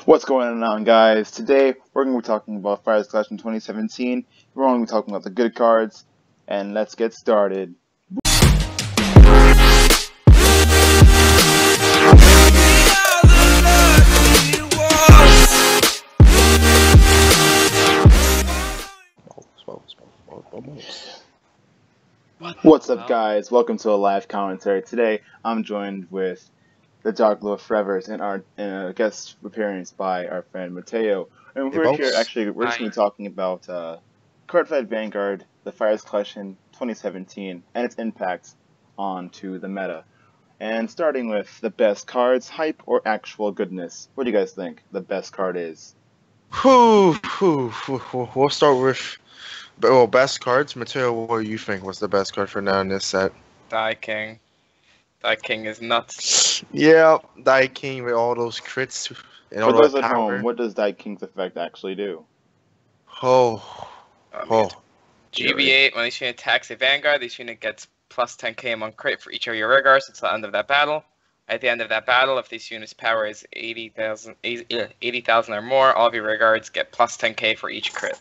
What's going on, guys? Today we're going to be talking about ForeverzZ Collection 2017. We're going to be talking about the good cards, and let's get started. What's up, guys? Welcome to a live commentary. Today I'm joined with the Dark Lord ForeverzZ and a guest appearance by our friend Mateo. And we're here, actually, we're just going to be talking about Cardfight Vanguard, the ForeverzZ Collection 2017, and its impact onto the meta. And starting with the best cards, hype or actual goodness. What do you guys think the best card is? We'll start with best cards. Mateo, what do you think was the best card for now in this set? Die King. Die King is nuts. Yeah, Die King with all those crits and all For those that at power. home, what does Die King's effect actually do? GB8, when each unit attacks a Vanguard, each unit gets plus 10k among crit for each of your regards until the end of that battle. At the end of that battle, if this unit's power is 80,000 or more, all of your regards get plus 10k for each crit.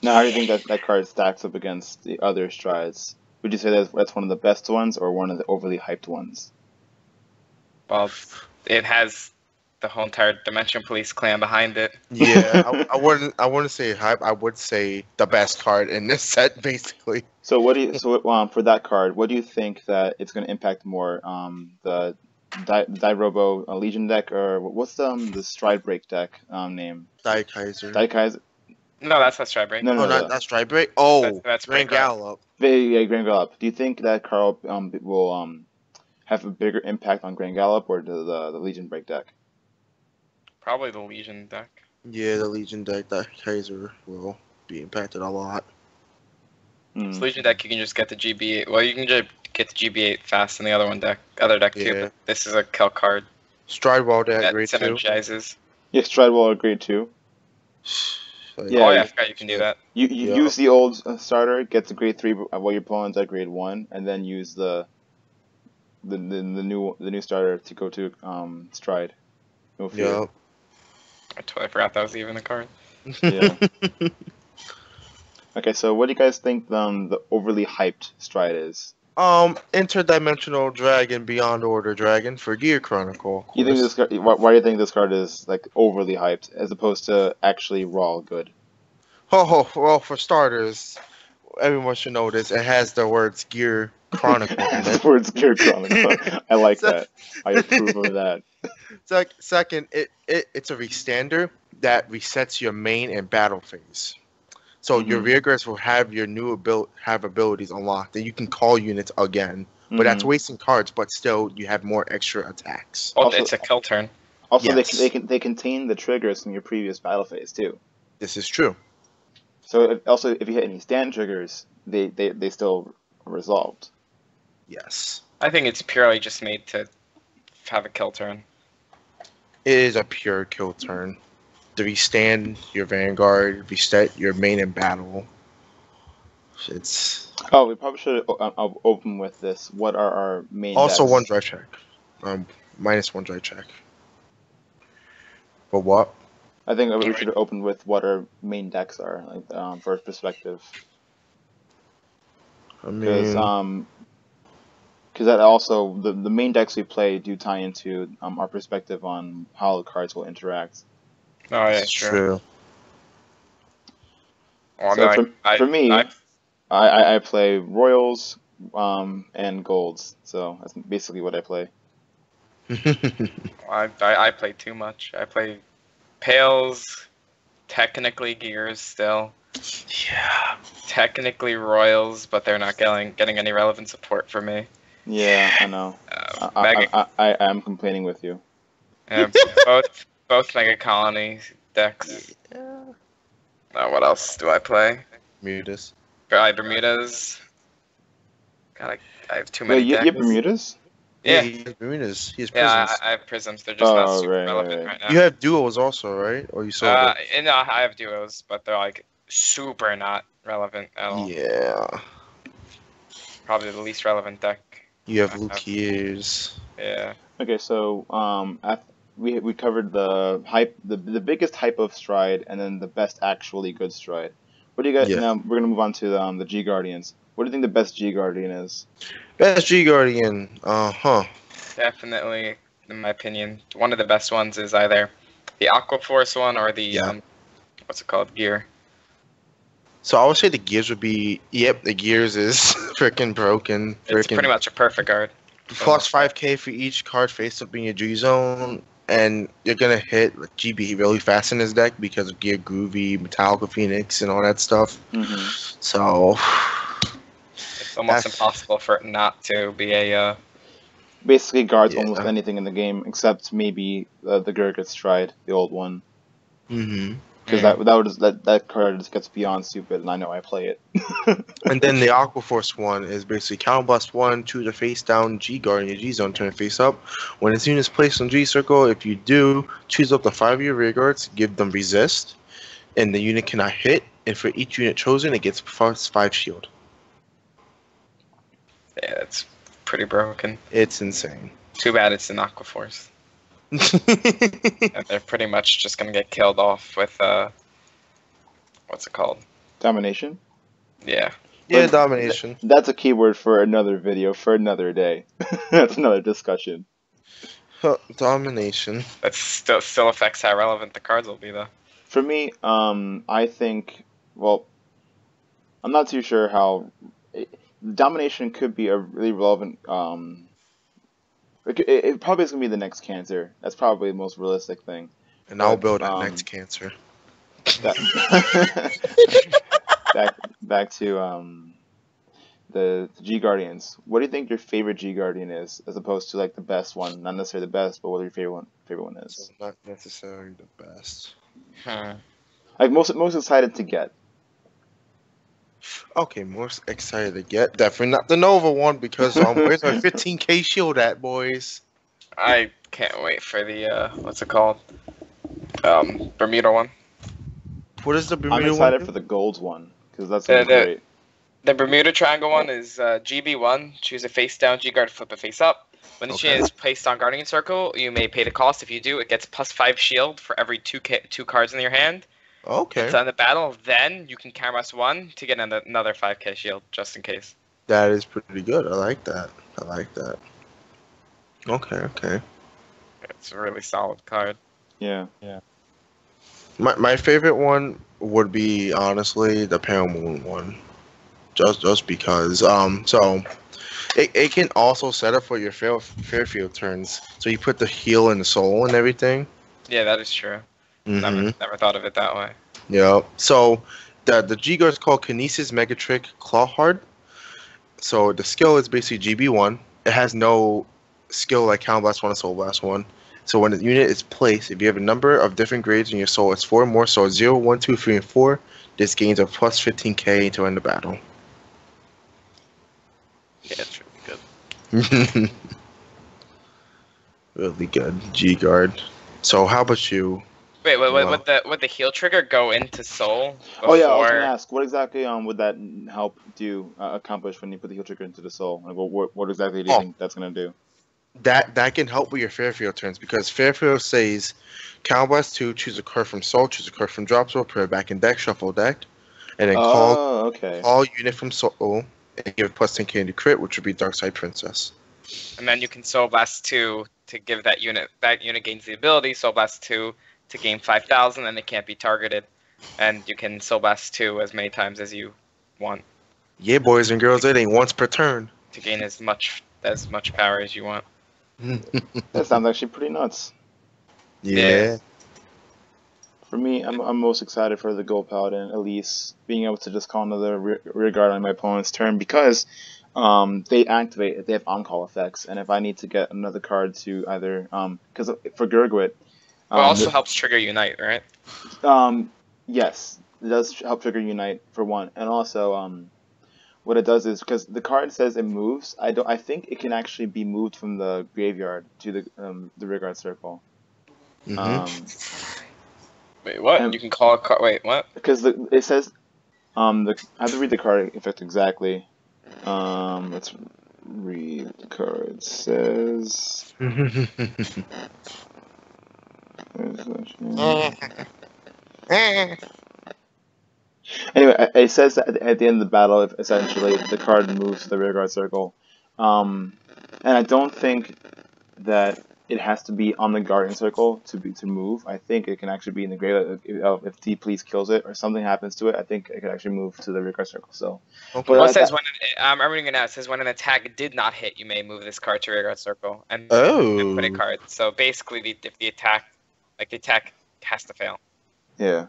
Now, how do you think that card stacks up against the other strides? Would you say that's one of the best ones or one of the overly hyped ones? Well, it has the whole entire Dimension Police clan behind it. Yeah, I wouldn't say hype. I would say the best card in this set, basically. So for that card, what do you think that it's going to impact more? The Robo Legion deck, or what's the Stride Break deck name? Die Kaiser. Die Kaiser. No, that's not Stride Break. No, not Stride Break. Oh, that's Grand Gallop. Yeah, Grand Gallop. Do you think that card will have a bigger impact on Grand Gallop or the Legion Break deck? Probably the Legion deck. Yeah, the Legion deck, Die Kaiser will be impacted a lot. This Legion deck, you can just get the GB8. Well, you can just get the GB8 fast in the other deck too. But this is a kill card. Stride Wall deck, that great too. synergizes. Yeah, Stride Wall are great too. Yeah, I forgot you can do that. You use the old starter, get to grade 3 while your opponent's at grade 1, and then use the new starter to go to Stride. No fear. Yeah. I totally forgot that was even a card. Yeah. Okay, so what do you guys think the overly hyped Stride is? Interdimensional Dragon, Beyond Order Dragon for Gear Chronicle. You think this card? Why do you think this card is like overly hyped as opposed to actually raw good? Well, for starters, everyone should know this. It has the words Gear Chronicle in it. The words Gear Chronicle. I like that. I approve of that. Second, it's a restander that resets your main and battle phase. So your rearguards will have your new abilities unlocked, and you can call units again. But that's wasting cards. But still, you have more extra attacks. Also, it's a kill turn. Also, they contain the triggers from your previous battle phase too. This is true. So if you hit any stand triggers, they still resolved. Yes. I think it's purely just made to have a kill turn. It is a pure kill turn. To restand your Vanguard, reset your main in battle. It's. Oh, we probably should open with this. What are our main? Also, decks? one drive check. -1 drive check. But what? I think we should open with what our main decks are, like for perspective. I mean, because that also the main decks we play do tie into our perspective on how the cards will interact. Oh yeah, it's true. Well, So for me, I play Royals and Golds, so that's basically what I play. I play too much. I play Pales, technically Gears still. Yeah. Technically Royals, but they're not getting any relevant support for me. Yeah, I know. I am complaining with you. Both Mega Colony decks. Yeah. What else do I play? Bermudas. Bermudas. God, I have too many Wait, you decks. have Bermudas? Yeah. He has Bermudas. He has prisms. Yeah, I have Prisms. They're just not super relevant right now. You have duos also, right? Or you sold it? No, I have duos, but they're like super not relevant at all. Yeah. Probably the least relevant deck. You have Lukiers. Yeah. Okay, so we covered the hype, the biggest hype of Stride, and then the best actually good Stride. What do you got? Yeah. Now we're gonna move on to the G Guardians. What do you think the best G Guardian is? Best G Guardian. Definitely, in my opinion, one of the best ones is either the Aqua Force one or the what's it called, Gear. So I would say the Gears would be. Yep, the Gears is freaking broken. It's pretty much a perfect guard. Plus 5k for each card face up in your G zone, and you're gonna hit like, GB really fast in his deck because of Gear Groovy, Metallica Phoenix, and all that stuff. So it's almost impossible for it not to be a. Basically, guards almost anything in the game except maybe the Gurgit Stride, the old one. Because that card just gets beyond stupid, and I know I play it. And then the Aqua Force one is basically Counterblast 1, choose a face down G guard in your G zone, turn it face up. When this unit is placed on G circle, if you do, choose up to 5 of your rear guards, give them resist, and the unit cannot hit. And for each unit chosen, it gets plus 5 shield. Yeah, it's pretty broken. It's insane. Too bad it's an Aqua Force. And they're pretty much just gonna get killed off with what's it called? Domination? Yeah. Yeah, domination. That's a keyword for another video, for another day. That's another discussion. Domination. That still affects how relevant the cards will be, though. For me, I think, well, I'm not too sure how... Domination could be a really relevant... It probably is going to be the next Cancer. That's probably the most realistic thing. And I'll build that next Cancer. Back to the G Guardians. What do you think your favorite G Guardian is, as opposed to like the best one? Not necessarily the best, but what your favorite one is? Not necessarily the best. Like most excited to get. Okay, most excited to get. Definitely not the Nova one because where's my 15k shield at, boys? I can't wait for the what's it called? Bermuda one. What is the Bermuda one? I'm excited for the gold one because that's gonna be great. The Bermuda Triangle one is GB1. Choose a face down G guard, flip it face up. When the unit is placed on Guardian Circle, you may pay the cost. If you do, it gets plus 5 shield for every 2 cards in your hand. Okay. So in the battle, then you can counterblast 1 to get another 5k shield, just in case. That is pretty good. I like that. Okay. It's a really solid card. Yeah. My favorite one would be honestly the Pale Moon one, just because. So it can also set up for your Fairfield turns. So you put the heal and the soul and everything. Yeah, that is true. Never thought of it that way. Yeah. So the G guard is called Kinesis Megatrick Clawhard. So the skill is basically GB1. It has no skill like Counterblast 1 and Soul Blast 1. So when the unit is placed, if you have a number of different grades in your soul, it's 4 more. So 0, 1, 2, 3, and 4. This gains a plus 15k to end the battle. Yeah, it's really good. Really good G guard. So how about you? Wait, would the heal trigger go into soul? Oh yeah, I was gonna ask, what exactly would that help accomplish when you put the heal trigger into the soul? Like, what exactly do you think that's gonna do? That can help with your Fairfield turns because Fairfield says, Counterblast 2, choose a card from soul, choose a card from drop soul, put it back in deck, shuffle deck, and then call unit from soul and give plus 10k into crit, which would be Darkside Princess. And then you can Soul Blast 2 to give that unit gains the ability, Soul Blast 2 to gain 5,000 and it can't be targeted. And you can Soul Blast 2 as many times as you want. Yeah, boys and girls, it ain't once per turn. To gain as much power as you want. That sounds actually pretty nuts. Yeah. For me, I'm most excited for the Gold Paladin, at being able to just call another rear guard on my opponent's turn because they activate if they have on-call effects, and if I need to get another card to either because for Gurgit, it also helps trigger Unite, right? Yes, it does help trigger Unite for one, and also what it does is because the card says it moves, I think it can actually be moved from the graveyard to the rear guard circle. Wait, what? You can call a card. Wait, what? Because it says I have to read the card effect exactly. Let's read the card. It says Anyway, it says that at the end of the battle, if essentially the card moves to the rearguard circle, and I don't think that it has to be on the guardian circle to move. I think it can actually be in the graveyard if D Please kills it or something happens to it. I think it could actually move to the rearguard circle. So, okay. Well, it says I'm reading it now. It says when an attack did not hit, you may move this card to rearguard circle and put a card. So basically, if the attack has to fail. Yeah.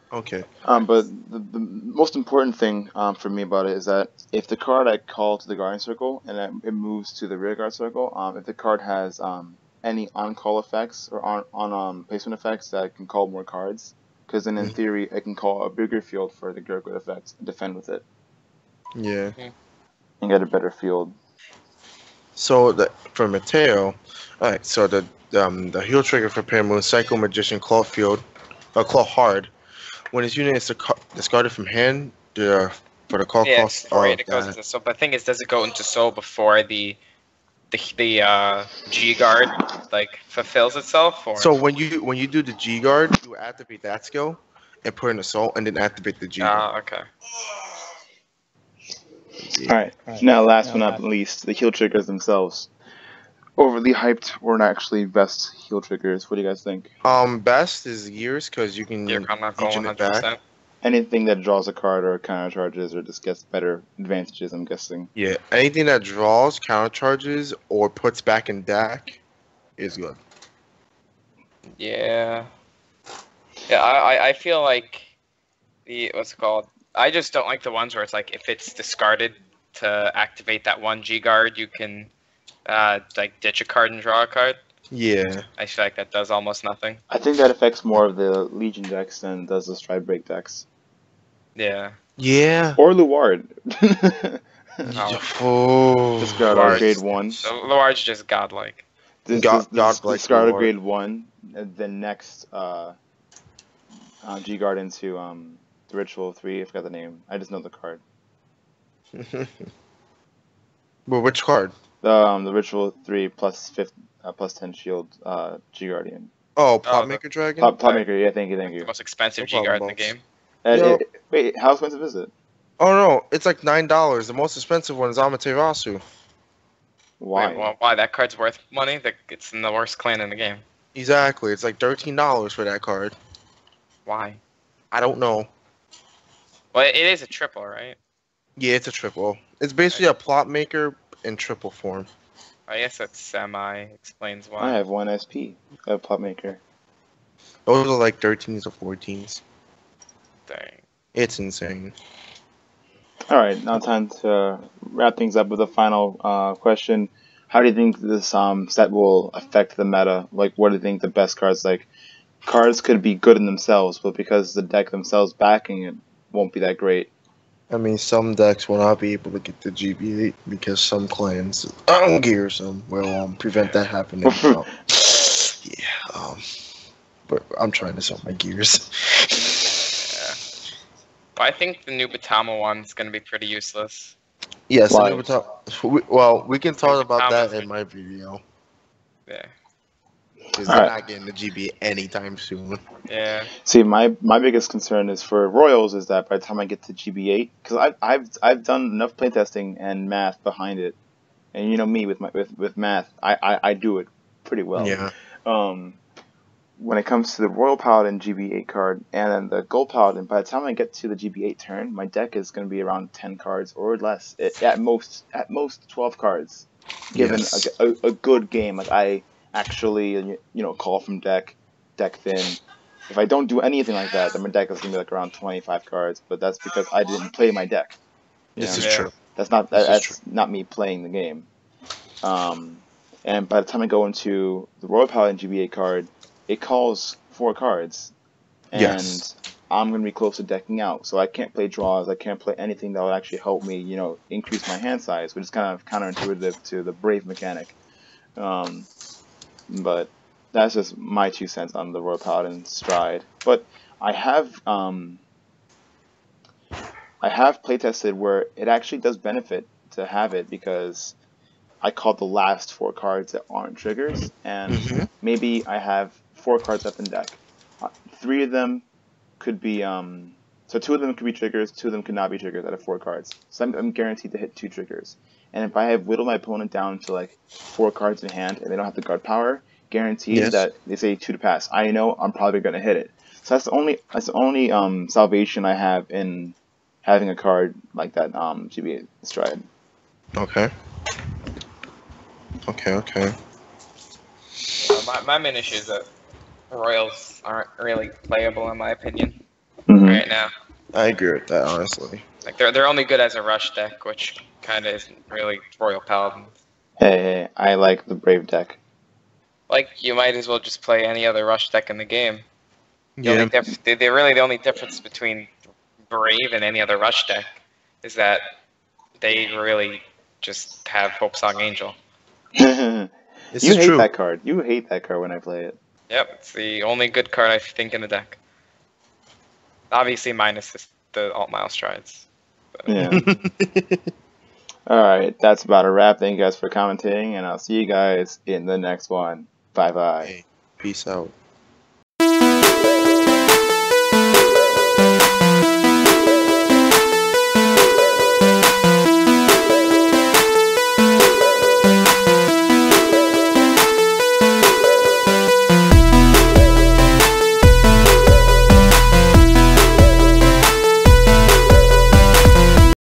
Okay. But the most important thing for me about it is that if the card I call to the guardian circle and it moves to the rearguard circle, if the card has any on-call effects or on placement effects that can call more cards, because then in theory it can call a bigger field for the rearguard effects and defend with it. Yeah. And get a better field. So for Mateo, all right. So the heal trigger for Paramoon, Psycho Magician, Claw Field, Claw Hard. When his unit is discarded from hand, for the call cost. Yeah, it goes into soul. But the thing is, does it go into soul before the G guard fulfills itself? Or? So when you do the G guard, you activate that skill and put in a soul, and then activate the G guard. Oh, okay. Yeah. All right. Now, last but not least, the heal triggers themselves. Overly hyped or not actually best heal triggers? What do you guys think? Best is Gears because you can use it back. Anything that draws a card or counter charges or just gets better advantages, I'm guessing. Yeah, anything that draws, counter charges, or puts back in deck is good. Yeah. Yeah, I feel like what's it called? I just don't like the ones where it's like if it's discarded to activate that one G guard, you can ditch a card and draw a card. Yeah. I feel like that does almost nothing. I think that affects more of the Legion decks than does the Stride Break decks. Yeah. Yeah. Or Luard. Oh. Discard our grade 1. So Luard's just godlike. Godlike. Discard a grade 1. The next G guard into the Ritual 3. I forgot the name. I just know the card. Well, which card? The Ritual 3 plus 10 shield G Guardian. Oh, Plotmaker Dragon? Plotmaker, yeah, thank you. The most expensive G guard in the game. Wait, how expensive is it? Oh no, it's like $9. The most expensive one is Amaterasu. Why? Wait, why? That card's worth money? It's in the worst clan in the game. Exactly, it's like $13 for that card. Why? I don't know. Well, it is a triple, right? Yeah, it's a triple. It's basically a Plotmaker in triple form. I guess that explains why. I have 1 SP, a Plotmaker. Those are like 13s or 14s. Dang. It's insane. Alright, now time to wrap things up with a final question. How do you think this set will affect the meta? Like, what do you think the best cards, cards could be good in themselves, but because the deck themselves backing it won't be that great. I mean, some decks will not be able to get the GB8 because some clans, Gears will prevent that happening. But I'm trying to sell my Gears. I think the new Batama one is going to be pretty useless. Yes, the new Batama. We can talk about that in my video. Yeah. Because they're not getting the GB anytime soon. Yeah. See, my biggest concern is for Royals is that by the time I get to GB8, because I've done enough playtesting and math behind it, and you know me with math, I do it pretty well. Yeah. When it comes to the Royal Paladin GB8 card and then the Gold Paladin, by the time I get to the GB8 turn, my deck is going to be around 10 cards or less. At most 12 cards, given a good game. Like I actually, call from deck thin. If I don't do anything like that, then my deck is going to be around 25 cards. But that's because I didn't play my deck. This is true. That's not me playing the game. And by the time I go into the Royal Paladin GB8 card, it calls 4 cards, and I'm going to be close to decking out. So I can't play draws. I can't play anything that will actually help me, increase my hand size, which is kind of counterintuitive to the Brave mechanic. But that's just my 2 cents on the Royal Paladin Stride. But I have playtested where it actually does benefit to have it because I call the last 4 cards that aren't triggers, and maybe I have 4 cards left in deck. 3 of them could be so 2 of them could be triggers, 2 of them could not be triggers out of 4 cards. So I'm guaranteed to hit 2 triggers. And if I have whittled my opponent down to like 4 cards in hand and they don't have the guard power, guaranteed that they say 2 to pass, I know I'm probably gonna hit it. So that's the only salvation I have in having a card like that GBA Stride. Okay. Okay. My main issue is that Royals aren't really playable in my opinion right now. I agree with that, honestly. Like they're only good as a rush deck, which kind of isn't really Royal Paladin. Hey, I like the Brave deck. Like you might as well just play any other rush deck in the game. Yeah. They're really the only difference between Brave and any other rush deck is that they really just have Hope Song Angel. You hate that card. You hate that card when I play it. Yep, it's the only good card I think in the deck. Obviously minus the alt mile strides. But. Yeah. Alright, that's about a wrap. Thank you guys for commentating, and I'll see you guys in the next one. Bye bye. Hey, peace out.